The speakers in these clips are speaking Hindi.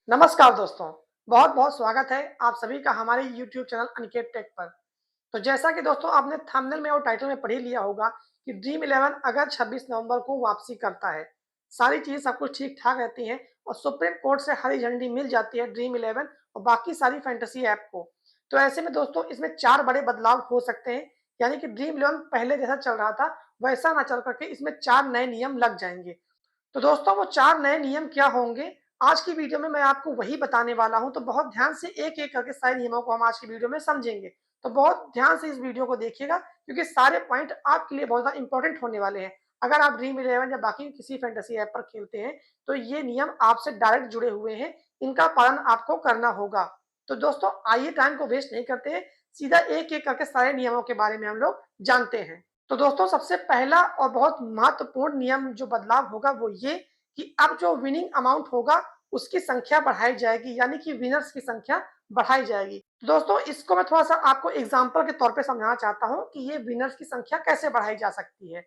नमस्कार दोस्तों, बहुत-बहुत स्वागत है आप सभी का हमारे यूट्यूब चैनल अनिकेत टेक पर। तो जैसा कि दोस्तों आपने थंबनेल में और टाइटल में पढ़ ही लिया होगा कि ड्रीम 11 अगर 26 नवंबर को वापसी करता है। सारी चीज़ें सब कुछ ठीक-ठाक रहती हैं और सुप्रीम कोर्ट से हरी झंडी मिल जाती है ड्रीम 11 और बाकी सारी फैंटेसी ऐप को। तो ऐसे में दोस्तों इसमें 4 बड़े बदलाव हो सकते हैं, यानी कि ड्रीम 11 पहले जैसा चल रहा था, वैसा ना चल कर के इसमें 4 नए नियम लग जाएँगे। तो दोस्तों वो 4 नए नियम क्या होंगे? आज की वीडियो में मैं आपको वही बताने वाला हूँ, तो बहुत ध्यान से एक-एक करके सारे नियमों को हम आज की वीडियो में समझेंगे। तो बहुत ध्यान से इस वीडियो को देखिएगा क्योंकि सारे पॉइंट आपके लिए बहुत ज़्यादा इम्पोर्टेंट होने वाले हैं। अगर आप ड्रीम 11 या बाकी किसी फैंटेसी ऐप पर खेलते हैं, तो ये नियम आपसे डायरेक्ट जुड़े हुए हैं, इनका पालन आपको करना होगा। तो दोस्तों आइए टाइम को वेस्ट नहीं करते हैं, सीधा एक-एक करके सारे नियमों के बारे में हम लोग जानते हैं। तो दोस्तों सबसे पहला और बहुत महत्वपूर्ण नियम जो बदलाव होगा वो ये कि अब जो विनिंग अमाउंट होगा उसकी संख्या बढ़ाई जाएगी, यानी कि विनर्स की संख्या बढ़ाई जाएगी। तो दोस्तों इसको मैं थोड़ा-सा आपको एग्ज़ाम्पल के तौर पे समझाना चाहता हूँ कि ये विनर्स की संख्या कैसे बढ़ाई जा सकती है।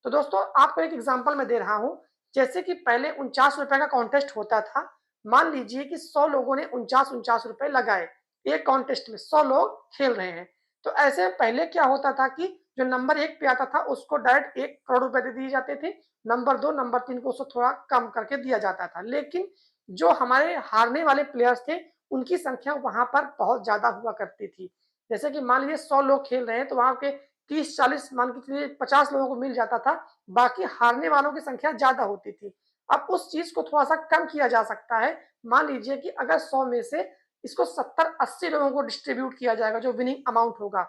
तो दोस्तों आपको एक एग्ज़ाम्पल मैं दे रहा हूँ, जैसे कि पहले ₹49 का कॉन्टेस्ट होता था। मान लीजिए कि 100 लोगों ने 49-49 रुपए लगाए। एक कॉन्टेस्ट में 100 लोग खेल रहे हैं। तो ऐसे में पहले क्या होता था कि जो नंबर 1 पे आता था उसको डायरेक्ट 1 करोड़ रुपए दे दिए जाते थे। नंबर 2, नंबर 3 को उसको थोड़ा कम करके दिया जाता था। लेकिन जो हमारे हारने वाले प्लेयर्स थे, उनकी संख्या वहाँ पर बहुत ज़्यादा हुआ करती थी। जैसे कि मान लीजिए 100 लोग खेल रहे हैं, तो वहाँ के 30-40 मान के चलिए 50 लोगों को मिल जाता था, बाकी हारने वालों की संख्या ज़्यादा होती थी। अब उस चीज़ को थोड़ा-सा कम किया जा सकता है। मान लीजिए कि अगर 100 में से इसको 70-80 लोगों को डिस्ट्रीब्यूट किया जाएगा, जो विनिंग अमाउंट होगा।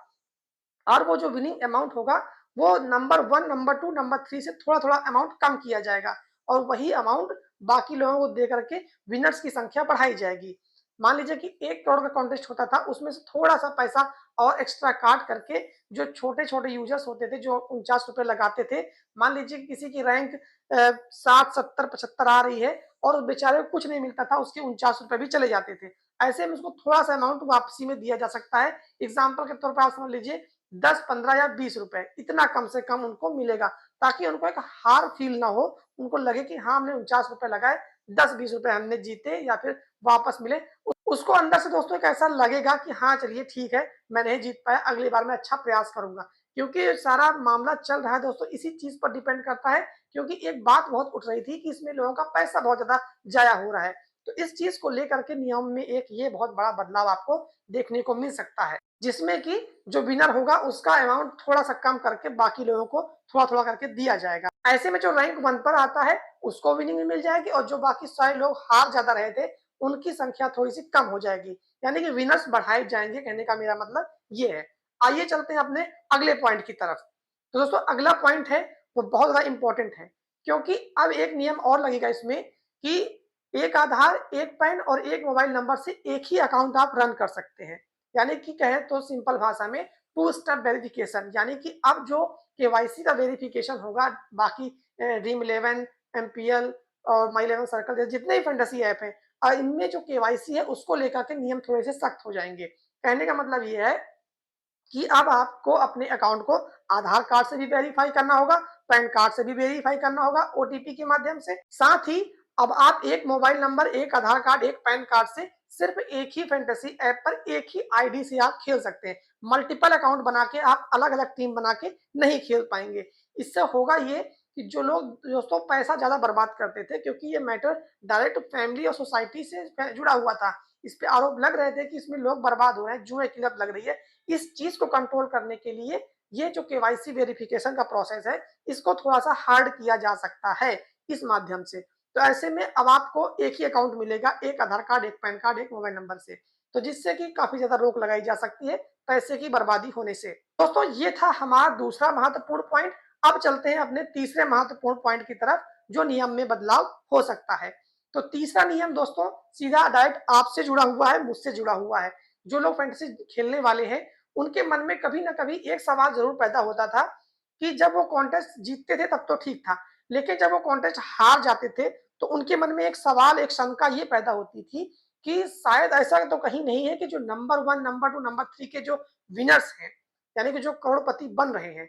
और वो जो विनिंग अमाउंट होगा, वो नंबर 1, नंबर 2, नंबर 3 से थोड़ा-थोड़ा अमाउंट कम किया जाएगा और वही अमाउंट बाकी लोगों को दे करके विनर्स की संख्या बढ़ाई जाएगी। मान लीजिए कि 1 करोड़ का कॉन्टेस्ट होता था, उसमें से थोड़ा-सा पैसा और एक्स्ट्रा काट करके जो छोटे-छोटे यूज़र्स होते थे, जो ₹49 लगाते थे, मान लीजिए कि किसी की रैंक 60, 70, 75 आ रही है और उस बेचारे को कुछ नहीं मिलता था, उसके ₹49 भी चले जाते थे। ऐसे में उसको थोड़ा-सा अमाउंट वापसी में दिया जा सकता है। एग्ज़ाम्पल के तौर पे आप समझ लीजिए 10, 15 या ₹20 इतना कम से कम उनको मिलेगा, ताकि उनको एक हार फ़ील ना हो, उनको लगे कि हाँ, हमने ₹49 लगाए, 10-20 हमने जीते या फिर वापस मिले। उसको अंदर से दोस्तों एक ऐसा लगेगा कि हाँ, चलिए ठीक है, मैं नहीं जीत पाया, अगली बार मैं अच्छा प्रयास करूँगा। क्योंकि सारा मामला चल रहा है दोस्तों इसी चीज़ पर डिपेंड करता है, क्योंकि एक बात बहुत उठ रही थी कि इसमें लोगों का पैसा बहुत ज़्यादा ज़ाया हो रहा है। तो इस चीज़ को लेकर के नियम में एक ये बहुत बड़ा बदलाव आपको देखने को मिल सकता है, जिसमें कि जो विनर होगा उसका अमाउंट थोड़ा-सा कम करके बाकी लोगों को थोड़ा-थोड़ा करके दिया जाएगा। ऐसे में जो रैंक 1 पर आता है, उसको विनिंग मिल जाएगी और जो बाकी सारे लोग हार ज़्यादा रहे थे, उनकी संख्या थोड़ी-सी कम हो जाएगी। यानी कि विनर्स बढ़ाए जाएँगे, कहने का मेरा मतलब ये है। आइए चलते हैं अपने अगले पॉइंट की तरफ। तो दोस्तों अगला पॉइंट है, वो बहुत ज़्यादा इम्पोर्टेंट है, क्योंकि अब एक नियम और लगेगा इसमें कि एक आधार, एक पैन और एक मोबाइल नंबर से एक ही अकाउंट आप रन कर सकते हैं। यानी कि कहें तो सिंपल भाषा में टू स्टेप वेरिफिकेशन, यानी कि अब जो केवाईसी का वेरिफिकेशन होगा बाकी ड्रीम 11, एमपीएल और माई 11 सर्कल जैसे जितने भी फैंटेसी ऐप हैं, इनमें जो केवाईसी है उसको लेकर के नियम थोड़े से सख्त हो जाएँगे। कहने का मतलब ये है कि अब आपको अपने अकाउंट को आधार कार्ड से भी वेरीफाई करना होगा, पैन कार्ड से भी वेरीफाई करना होगा ओटीपी के माध्यम से। साथ ही अब आप एक मोबाइल नंबर, एक आधार कार्ड, एक पैन कार्ड से सिर्फ एक ही फैंटेसी ऐप पर एक ही आईडी से आप खेल सकते हैं। मल्टीपल अकाउंट बना के आप अलग-अलग टीम बना के नहीं खेल पाएँगे। इससे होगा ये कि जो लोग दोस्तों पैसा ज़्यादा बर्बाद करते थे, क्योंकि ये मैटर डायरेक्ट फैमिली और सोसाइटी से जुड़ा हुआ था। इस पे आरोप लग रहे थे कि इसमें लोग बर्बाद हो रहे हैं, जुए की लत लग रही है। इस चीज़ को कंट्रोल करने के लिए ये जो केवाईसी वेरिफिकेशन का प्रोसेस है, इसको थोड़ा-सा हार्ड किया जा सकता है इस माध्यम से। तो ऐसे में अब आपको एक ही अकाउंट मिलेगा, एक आधार कार्ड, एक पैन कार्ड, एक मोबाइल नंबर से। तो जिससे कि काफ़ी ज़्यादा रोक लगाई जा सकती है पैसे की बर्बादी होने से। दोस्तों ये था हमारा दूसरा महत्वपूर्ण पॉइंट। अब चलते हैं अपने तीसरे महत्वपूर्ण पॉइंट की तरफ, जो नियम में बदलाव हो सकता है। तो तीसरा नियम दोस्तों सीधा डायरेक्ट आपसे जुड़ा हुआ है, मुझसे जुड़ा हुआ है। जो लोग फैंटेसी खेलने वाले हैं, उनके मन में कभी न कभी एक सवाल ज़रूर पैदा होता था कि जब वो कॉन्टेस्ट जीतते थे तब तो ठीक था, लेकिन जब वो कॉन्टेस्ट हार जाते थे, तो उनके मन में एक सवाल, एक शंका ये पैदा होती थी कि शायद ऐसा तो कहीं नहीं है कि जो नंबर 1, नंबर 2, नंबर 3 के जो विनर्स हैं, यानी कि जो करोड़पति बन रहे हैं,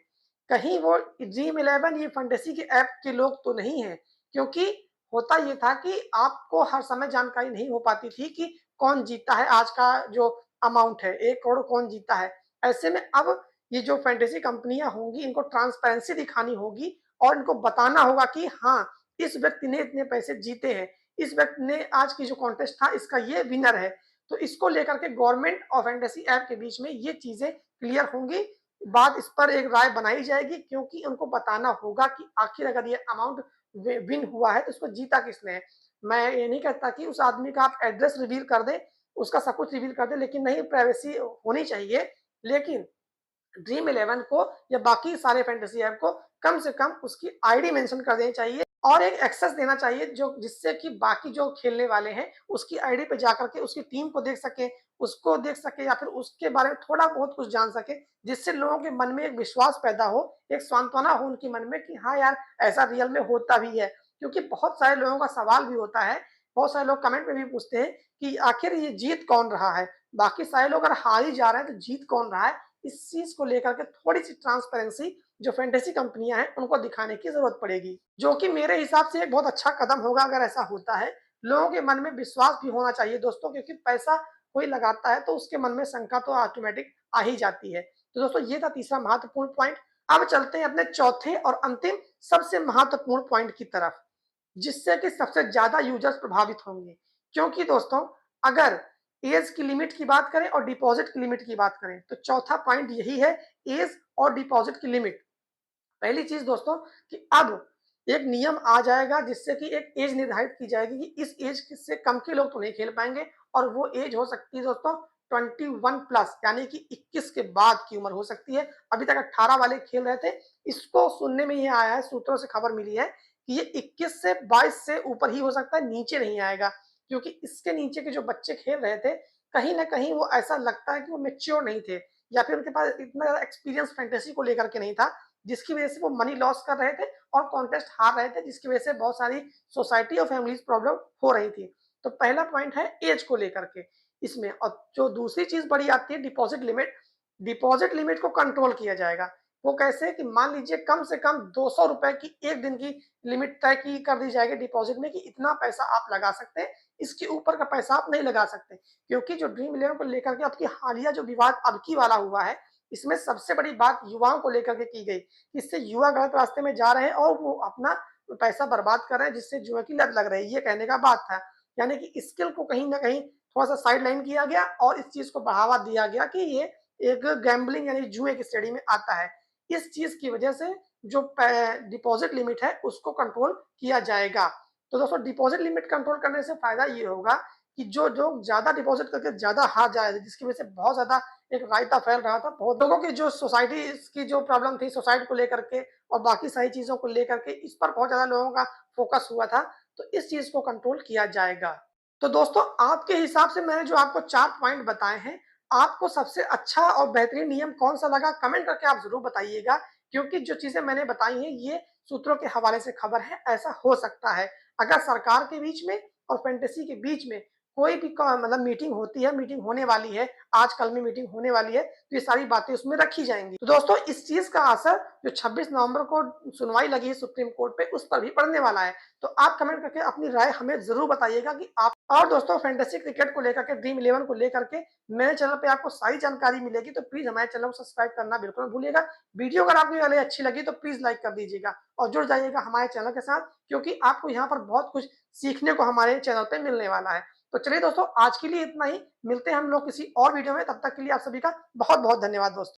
कहीं वो ड्रीम 11 ये फैंटेसी के ऐप के लोग तो नहीं हैं? क्योंकि होता ये था कि आपको हर समय जानकारी नहीं हो पाती थी कि कौन जीता है, आज का जो अमाउंट है 1 करोड़ कौन जीता है। ऐसे में अब ये जो फैंटेसी कंपनियाँ होंगी, इनको ट्रांसपेरेंसी दिखानी होगी और इनको बताना होगा कि हाँ, इस व्यक्ति ने इतने पैसे जीते हैं, इस व्यक्ति ने आज की जो कॉन्टेस्ट था इसका ये विनर है। तो इसको लेकर के गवर्नमेंट और फैंटेसी ऐप के बीच में ये चीज़ें क्लियर होंगी, बात इस पर एक राय बनाई जाएगी, क्योंकि उनको बताना होगा कि आखिर अगर ये अमाउंट विन हुआ है तो इसको जीता किसने है। मैं ये नहीं कहता कि उस आदमी का आप एड्रेस रिवील कर दें, उसका सब कुछ रिवील कर दें, लेकिन नहीं, प्राइवेसी होनी चाहिए। लेकिन ड्रीम इलेवन को या बाकी सारे फैंटेसी ऐप को कम से कम उसकी आईडी मेंशन कर देनी चाहिए और एक एक्सेस देना चाहिए जो जिससे कि बाकी जो खेलने वाले हैं उसकी आईडी पे जाकर के उसकी टीम को देख सके, उसको देख सके या फिर उसके बारे में थोड़ा बहुत कुछ जान सके, जिससे लोगों के मन में एक विश्वास पैदा हो, एक सांत्वना हो उनके मन में कि हाँ यार, ऐसा रियल में होता भी है। क्योंकि बहुत सारे लोगों का सवाल भी होता है, बहुत सारे लोग कमेंट में भी पूछते हैं कि आखिर ये जीत कौन रहा है? बाकी सारे लोग अगर हार ही जा रहे हैं तो जीत कौन रहा है? इस चीज़ को लेकर के थोड़ी-सी ट्रांसपेरेंसी जो फैंटेसी कंपनियाँ हैं, उनको दिखाने की ज़रूरत पड़ेगी। जो कि मेरे हिसाब से एक बहुत अच्छा कदम होगा अगर ऐसा होता है। लोगों के मन में विश्वास भी होना चाहिए दोस्तों, क्योंकि पैसा कोई लगाता है तो उसके मन में शंका तो ऑटोमैटिक आ ही जाती है। तो दोस्तों ये था तीसरा महत्वपूर्ण पॉइंट। अब चलते हैं अपने चौथे और अंतिम सबसे महत्वपूर्ण पॉइंट की तरफ, जिससे कि सबसे ज़्यादा यूज़र्स प्रभावित होंगे। क्योंकि दोस्तों अगर ऐज की लिमिट की बात करें और डिपॉज़िट की लिमिट की बात करें, तो चौथा पॉइंट यही है, ऐज और डिपॉज़िट की लिमिट। पहली चीज़ दोस्तों कि अब एक नियम आ जाएगा जिससे कि एक एज निर्धारित की जाएगी कि इस एज से कम के लोग तो नहीं खेल पाएँगे और वो एज हो सकती है दोस्तों 21 प्लस, यानी कि 21 के बाद की उम्र हो सकती है। अभी तक 18 वाले खेल रहे थे। इसको सुनने में ये आया है, सूत्रों से खबर मिली है कि ये 21 से 22 से ऊपर ही हो सकता है, नीचे नहीं आएगा। क्योंकि इसके नीचे के जो बच्चे खेल रहे थे, कहीं न कहीं वो ऐसा लगता है कि वो मैच्योर नहीं थे या फिर उनके पास इतना ज़्यादा एक्सपीरियंस फैंटेसी को लेकर के नहीं था, जिसकी वजह से वो मनी लॉस कर रहे थे और कॉन्टेस्ट हार रहे थे, जिसकी वजह से बहुत सारी सोसाइटी और फैमिलीज़ प्रॉब्लम हो रही थी। तो पहला पॉइंट है ऐज को लेकर के इसमें। और जो दूसरी चीज़ बड़ी आती है डिपॉज़िट लिमिट, डिपॉज़िट लिमिट को कंट्रोल किया जाएगा। वो कैसे कि मान लीजिए कम से कम ₹200 की 1 दिन की लिमिट तय की कर दी जाएगी डिपॉज़िट में कि इतना पैसा आप लगा सकते हैं, इसके ऊपर का पैसा आप नहीं लगा सकते। क्योंकि जो ड्रीम इलेवन को लेकर के आपकी हालिया जो विवाद अबकी वाला हुआ है, इसमें सबसे बड़ी बात युवाओं को लेकर के की गई। इससे युवा गलत रास्ते में जा रहे हैं और वो अपना पैसा बर्बाद कर रहे हैं, जिससे जुए की लत लग रही है, ये कहने का बात था। यानी कि स्किल को कहीं न कहीं थोड़ा-सा साइड लाइन किया गया और इस चीज़ को बढ़ावा दिया गया कि ये एक गैम्बलिंग यानी जुए की श्रेणी में आता है। इस चीज़ की वजह से जो डिपॉज़िट लिमिट है उसको कंट्रोल किया जाएगा। तो दोस्तों डिपॉज़िट लिमिट कंट्रोल करने से फ़ायदा ये होगा कि जो लोग ज़्यादा डिपॉज़िट करके ज़्यादा हार जा रहे थे, जिसकी वजह से बहुत ज़्यादा एक रायता फैल रहा था। बहुत लोगों की जो सोसाइटीज़ की जो प्रॉब्लम थी, सुसाइड को लेकर के और बाकी सारी चीज़ों को लेकर के, इस पर बहुत ज़्यादा लोगों का फ़ोकस हुआ था, तो इस चीज़ को कंट्रोल किया जाएगा। तो दोस्तों आपके हिसाब से मैंने जो आपको 4 पॉइंट बताए हैं, आपको सबसे अच्छा और बेहतरीन नियम कौन-सा लगा? कमेंट करके आप ज़रूर बताइएगा, क्योंकि जो चीज़ें मैंने बताई हैं, ये सूत्रों के हवाले से खबर है, ऐसा हो सकता है। अगर सरकार के बीच में और फैंटेसी के बीच में कोई भी क मतलब मीटिंग होती है, मीटिंग होने वाली है, आज कल में मीटिंग होने वाली है, तो ये सारी बातें उसमें रखी जाएँगी। तो दोस्तों इस चीज़ का असर जो 26 नवंबर को सुनवाई लगी है सुप्रीम कोर्ट पे, उस पर भी पड़ने वाला है। तो आप कमेंट करके अपनी राय हमें ज़रूर बताइएगा कि आप और दोस्तों फैंटेसी क्रिकेट को लेकर के, ड्रीम इलेवन को लेकर के मेरे चैनल पे आपको सारी जानकारी मिलेगी, तो प्लीज़ हमारे चैनल को सब्सक्राइब करना बिल्कुल मत भूलिएगा। वीडियो अगर आपको ये वाली अच्छी लगी तो प्लीज़ लाइक कर दीजिएगा और जुड़ जाइएगा हमारे चैनल के साथ, क्योंकि आपको यहाँ पर बहुत कुछ सीखने को हमारे चैनल पे मिलने वाला है। तो चलिए दोस्तों आज के लिए इतना ही, मिलते हैं हम लोग किसी और वीडियो में, तब तक के लिए आप सभी का बहुत-बहुत धन्यवाद दोस्तों।